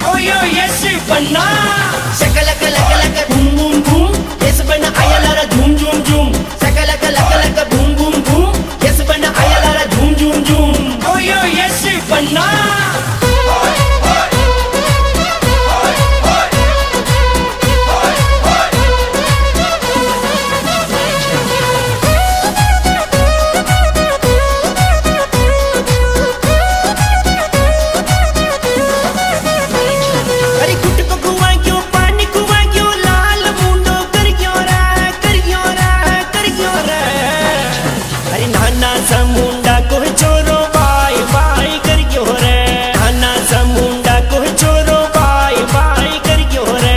यो yo yes बन्ना शकलक लक लक बूम बूम बूम यस बन्ना आयलारा झूम झूम झूम शकलक लक लक बूम बूम बूम यस बन्ना आयलारा झूम झूम झूम यो यो यस बन्ना मुंडा को छोरो बाय बाय कर क्यों रे नाना सा मुंडा को छोरो बाय बाय कर क्यों रे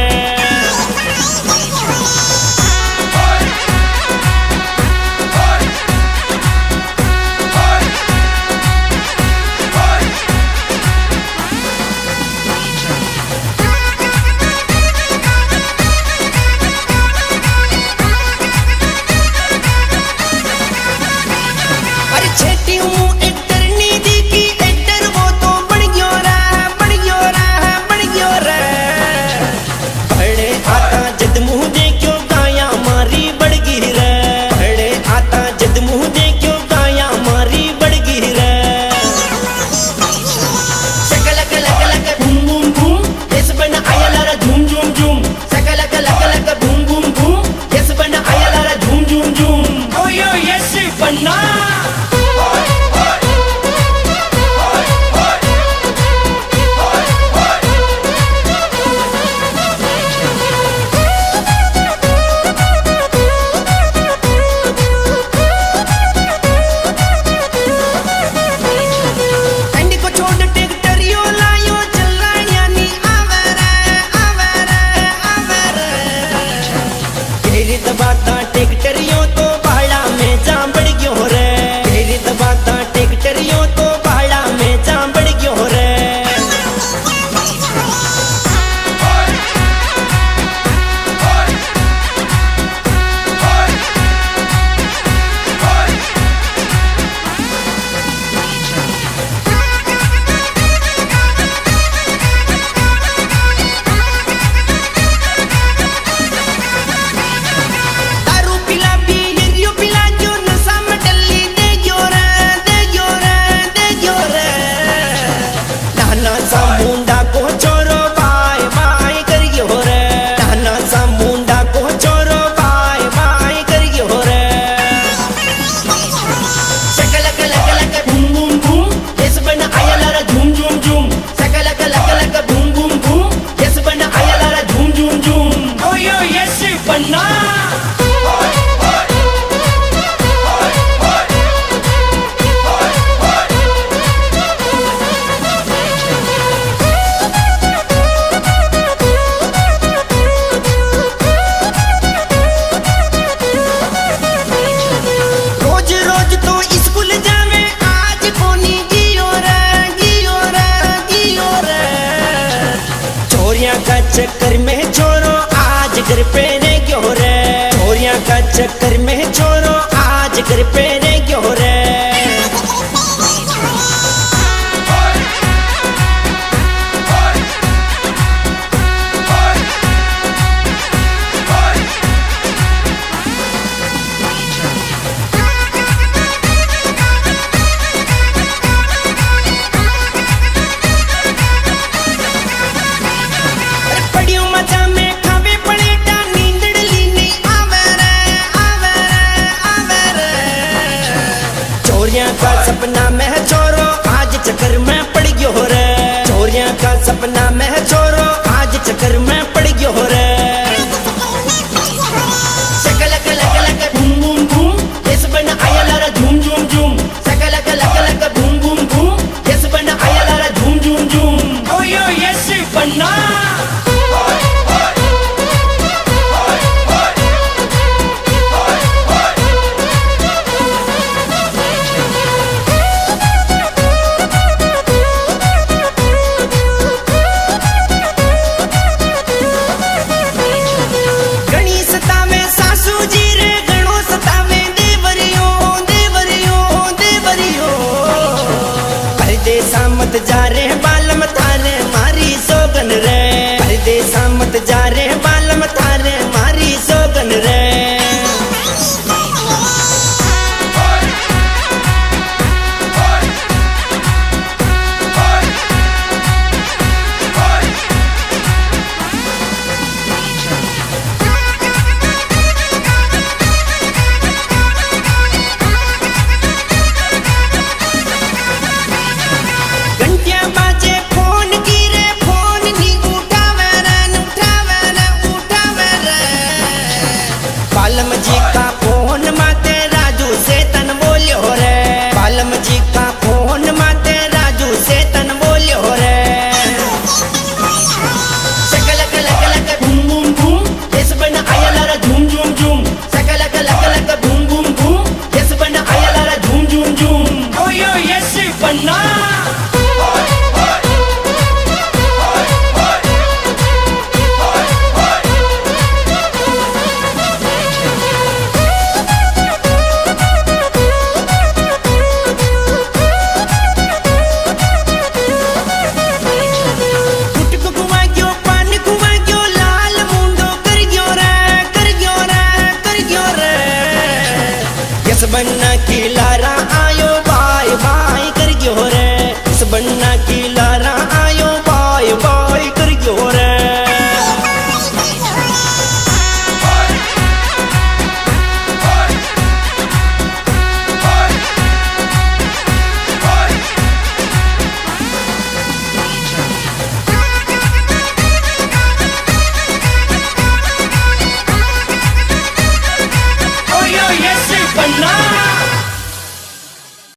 टेक्टरियों तो भाड़ा में जांबड़ क्यों रे तेरी दबाता टेक्टरियों तो भाड़ा में जांबड़ क्यों रे चक्कर में छोरो आज घर पे ने क्यों रे छोरिया का चक्कर में छोरो आज घर पे ने क्यों रे का सपना में छोरो आज चक्कर में पड़ गयो रे छोरिया का सपना में छोरो आज चक्कर में पड़ गयो रे शकलक लक लक बूम बूम बूम यस बन्ना आयलारा झूम झूम झूम शकलक लक लक बूम बूम बूम यस बन्ना आयलारा झूम झूम झूम ओ यो यस बन्ना मत जा रे बालम था